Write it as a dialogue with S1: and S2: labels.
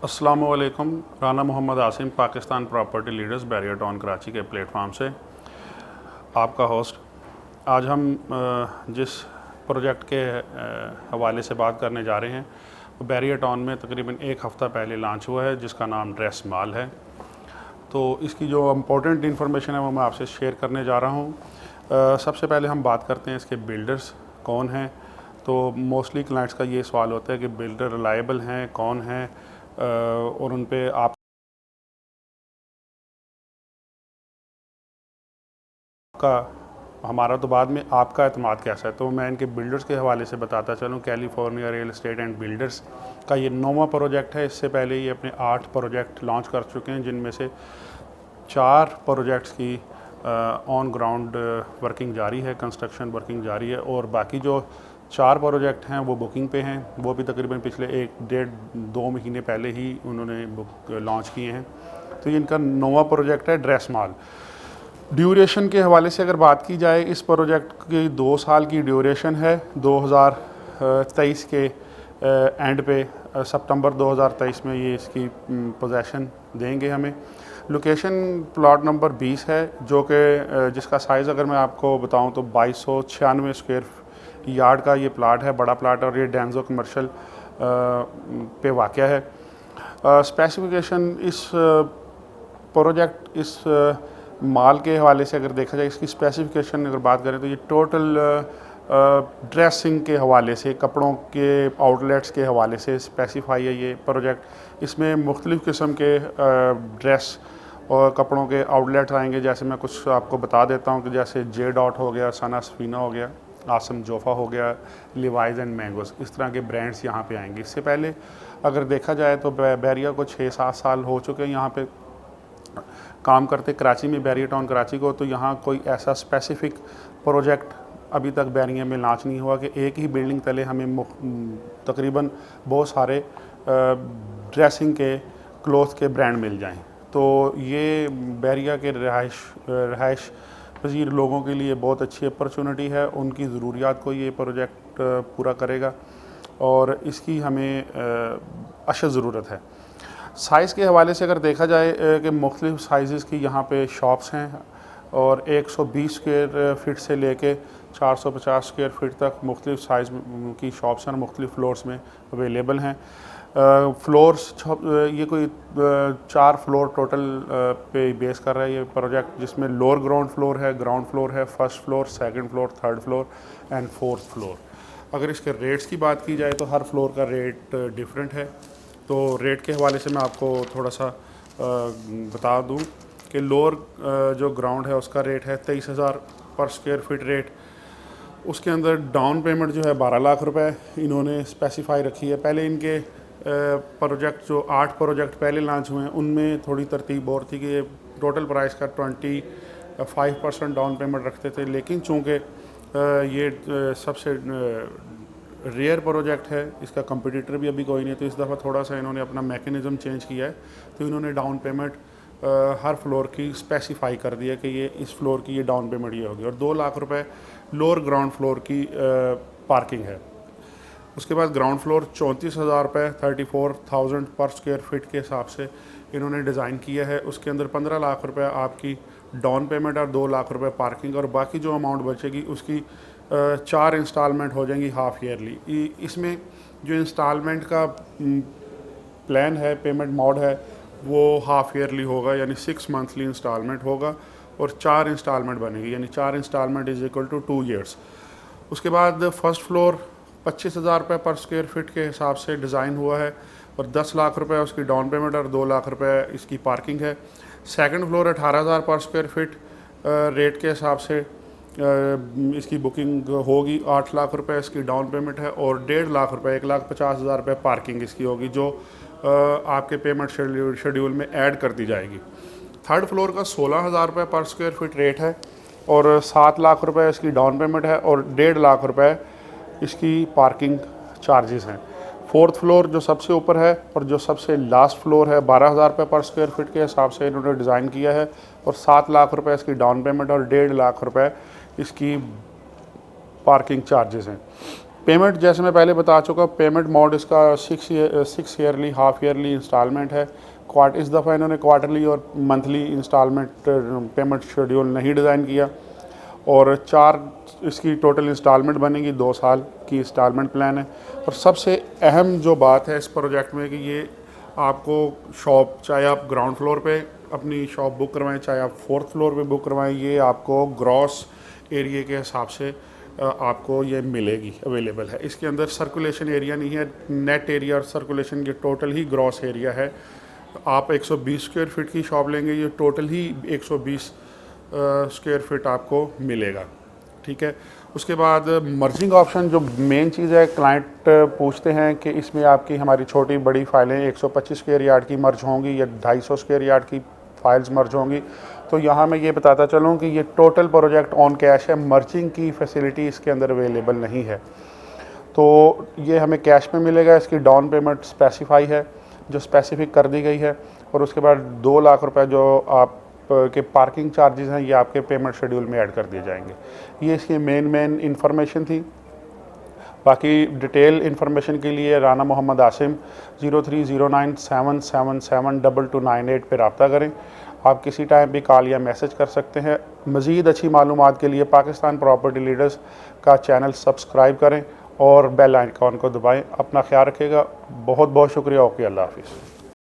S1: अस्सलामुअलैकुम। Rana Mohammad Asim, Pakistan property leaders Bahria town Karachi के platform से आपका होस्ट। आज हम जिस प्रोजेक्ट के हवाले से बात करने जा रहे हैं वो बैरियर टाउन में तकरीबन एक हफ़्ता पहले लॉन्च हुआ है, जिसका नाम ड्रेस मॉल है। तो इसकी जो इम्पोर्टेंट इन्फॉर्मेशन है वो मैं आपसे शेयर करने जा रहा हूँ। सबसे पहले हम बात करते हैं इसके बिल्डर्स कौन हैं। तो मोस्टली क्लाइंट्स का ये सवाल होता है कि बिल्डर रिलायबल हैं, कौन हैं और उन पे आपका हमारा तो बाद में आपका एतमाद कैसा है। तो मैं इनके बिल्डर्स के हवाले से बताता चलूँ। California real estate and builders का ये 9वां प्रोजेक्ट है। इससे पहले ये अपने 8 प्रोजेक्ट लॉन्च कर चुके हैं, जिनमें से 4 प्रोजेक्ट्स की ऑन ग्राउंड वर्किंग जारी है, कंस्ट्रक्शन वर्किंग जारी है, और बाकी जो 4 प्रोजेक्ट हैं वो बुकिंग पे हैं। वो भी तकरीबन पिछले 1-1.5-2 महीने पहले ही उन्होंने लॉन्च किए हैं। तो ये इनका 9वां प्रोजेक्ट है ड्रेस मॉल। ड्यूरेशन के हवाले से अगर बात की जाए, इस प्रोजेक्ट की 2 साल की ड्यूरेशन है। 2023 के एंड पे सितंबर 2023 में ये इसकी पोजेसन देंगे हमें। लोकेशन प्लॉट नंबर 20 है, जो कि जिसका साइज़ अगर मैं आपको बताऊं तो 2296 स्क्वायर यार्ड का ये प्लाट है, बड़ा प्लाट, और ये डेंजो कमर्शियल पे वाक़या है। स्पेसिफिकेशन इस प्रोजेक्ट इस माल के हवाले से अगर देखा जाए, इसकी स्पेसिफिकेशन अगर बात करें तो ये टोटल ड्रेसिंग के हवाले से, कपड़ों के आउटलेट्स के हवाले से स्पेसिफाई है ये प्रोजेक्ट। इसमें मुख्तलिफ़ किस्म के ड्रेस और कपड़ों के आउटलेट्स आएंगे। जैसे मैं कुछ आपको बता देता हूँ कि जैसे जे डॉट हो गया, सना सफीना हो गया, आसम जोफ़ा हो गया, लिवाइज एंड मैंगोज़, इस तरह के ब्रांड्स यहाँ पे आएंगे। इससे पहले अगर देखा जाए तो बैरिया को 6-7 साल हो चुके हैं यहाँ पे काम करते, कराची में, बैरियर टाउन कराची को। तो यहाँ कोई ऐसा स्पेसिफ़िक प्रोजेक्ट अभी तक बैरिया में लॉन्च नहीं हुआ कि एक ही बिल्डिंग तले हमें तकरीबन बहुत सारे ड्रेसिंग के, क्लोथ के ब्रांड मिल जाएं। तो ये बैरिया के रहायश पजीर लोगों के लिए बहुत अच्छी अपॉर्चुनिटी है। उनकी ज़रूरियात को ये प्रोजेक्ट पूरा करेगा और इसकी हमें अशद ज़रूरत है। साइज़ के हवाले से अगर देखा जाए कि मुख्तलिफ़ साइज़ की यहाँ पे शॉप्स हैं, और 120 स्क्वायर फीट से लेके 450 स्क्वायर फीट तक मुख्तलिफ़ साइज़ की शॉप्स हैं, मुख्तलिफ़ फ्लोर्स में अवेलेबल हैं। फ्लोर्स ये कोई 4 फ्लोर टोटल पे बेस कर रहा है ये प्रोजेक्ट, जिसमें लोअर ग्राउंड फ्लोर है, ग्राउंड फ्लोर है, first floor, second floor, third floor and fourth floor. अगर इसके रेट्स की बात की जाए तो हर फ्लोर का रेट डिफरेंट है। तो रेट के हवाले से मैं आपको थोड़ा सा बता दूं कि लोअर जो ग्राउंड है उसका रेट है 23,000 पर स्क्वायर फीट रेट। उसके अंदर डाउन पेमेंट जो है 12 लाख रुपए इन्होंने स्पेसिफाई रखी है। पहले इनके प्रोजेक्ट जो 8 प्रोजेक्ट पहले लॉन्च हुए हैं उनमें थोड़ी तरतीब और थी कि टोटल प्राइस का 25% डाउन पेमेंट रखते थे, लेकिन चूँकि ये सबसे रेयर प्रोजेक्ट है, इसका कंपटीटर भी अभी कोई नहीं, तो इस दफ़ा थोड़ा सा इन्होंने अपना मैकेनिज़्म चेंज किया है। तो इन्होंने डाउन पेमेंट हर फ्लोर की स्पेसिफाई कर दिया कि ये इस फ्लोर की ये डाउन पेमेंट ये होगी, और 2 लाख रुपए लोअर ग्राउंड फ्लोर की पार्किंग है। उसके बाद ग्राउंड फ्लोर 34,000 रुपये 34,000 पर स्क्वायर फीट के हिसाब से इन्होंने डिज़ाइन किया है। उसके अंदर 15 लाख रुपये आपकी डाउन पेमेंट और 2 लाख रुपये पार्किंग, और बाकी जो अमाउंट बचेगी उसकी 4 इंस्टॉलमेंट हो जाएंगी हाफ़ ईयरली। इसमें जो इंस्टॉलमेंट का प्लान है, पेमेंट मोड है, वो हाफ़ ईयरली होगा, यानी 6 मंथली इंस्टॉलमेंट होगा और 4 इंस्टॉलमेंट बनेगी, यानी 4 instalment is equal to 2 years. उसके बाद फर्स्ट फ्लोर 25,000 रुपये पर स्क्वायर फीट के हिसाब से डिज़ाइन हुआ है, और 10 लाख रुपए उसकी डाउन पेमेंट और 2 लाख रुपए इसकी पार्किंग है। सेकंड फ्लोर 18,000 पर स्क्वायर फीट रेट के हिसाब से इसकी बुकिंग होगी। 8 लाख रुपए इसकी डाउन पेमेंट है और 1.5 लाख रुपए 1,50,000 रुपये पार्किंग इसकी होगी, जो आपके पेमेंट शेड्यूल में ऐड कर दी जाएगी। थर्ड फ्लोर का 16,000 रुपये पर स्क्वायर फीट रेट है और 7 लाख रुपए इसकी डाउन पेमेंट है और 1.5 लाख रुपए इसकी पार्किंग चार्जेस हैं। फोर्थ फ्लोर जो सबसे ऊपर है और जो सबसे लास्ट फ्लोर है 12,000 रुपये पर स्क्वायर फीट के हिसाब से इन्होंने डिज़ाइन किया है, और 7 लाख रुपए इसकी डाउन पेमेंट और 1.5 लाख रुपए इसकी पार्किंग चार्जेस हैं। पेमेंट जैसे मैं पहले बता चुका, पेमेंट मोड इसका 6 ईयरली, हाफ ईयरली इंस्टॉलमेंट है। इस दफ़ा इन्होंने क्वार्टरली और मंथली इंस्टॉलमेंट पेमेंट शेड्यूल नहीं डिज़ाइन किया, और 4 इसकी टोटल इंस्टॉलमेंट बनेगी, 2 साल की इंस्टॉलमेंट प्लान है। और सबसे अहम जो बात है इस प्रोजेक्ट में कि ये आपको शॉप, चाहे आप ग्राउंड फ्लोर पे अपनी शॉप बुक करवाएं, चाहे आप 4th फ्लोर पे बुक करवाएं, ये आपको ग्रॉस एरिया के हिसाब से आपको ये मिलेगी, अवेलेबल है। इसके अंदर सर्कुलेशन एरिया नहीं है, नेट एरिया और सर्कुलेशन ये टोटल ही ग्रॉस एरिया है। आप 120 स्क्वायर फीट की शॉप लेंगे, ये टोटल ही 120 स्क्वायर फीट आपको मिलेगा, ठीक है। उसके बाद मर्जिंग ऑप्शन, जो मेन चीज़ है, क्लाइंट पूछते हैं कि इसमें आपकी हमारी छोटी बड़ी फाइलें 125 स्क्वायर यार्ड की मर्ज होंगी या 250 स्क्वायर यार्ड की फाइल्स मर्ज होंगी। तो यहाँ मैं ये बताता चलूँ कि ये टोटल प्रोजेक्ट ऑन कैश है, मर्जिंग की फैसिलिटी इसके अंदर अवेलेबल नहीं है। तो ये हमें कैश में मिलेगा। इसकी डाउन पेमेंट स्पेसिफाई है, जो स्पेसिफिक कर दी गई है, और उसके बाद 2 लाख रुपए जो आप के पार्किंग चार्जेस हैं, ये आपके पेमेंट शेड्यूल में ऐड कर दिए जाएंगे। ये इसकी मेन इन्फॉर्मेशन थी। बाकी डिटेल इन्फॉर्मेशन के लिए राना मोहम्मद आसिम 0309777298 पर रब्ता करें। आप किसी टाइम भी कॉल या मैसेज कर सकते हैं। मज़ीद अच्छी मालूमात के लिए पाकिस्तान प्रॉपर्टी लीडर्स का चैनल सब्सक्राइब करें और बेल आइकॉन को दबाएं। अपना ख्याल रखिएगा। बहुत बहुत शुक्रिया। ओके, अल्लाह हाफिज़।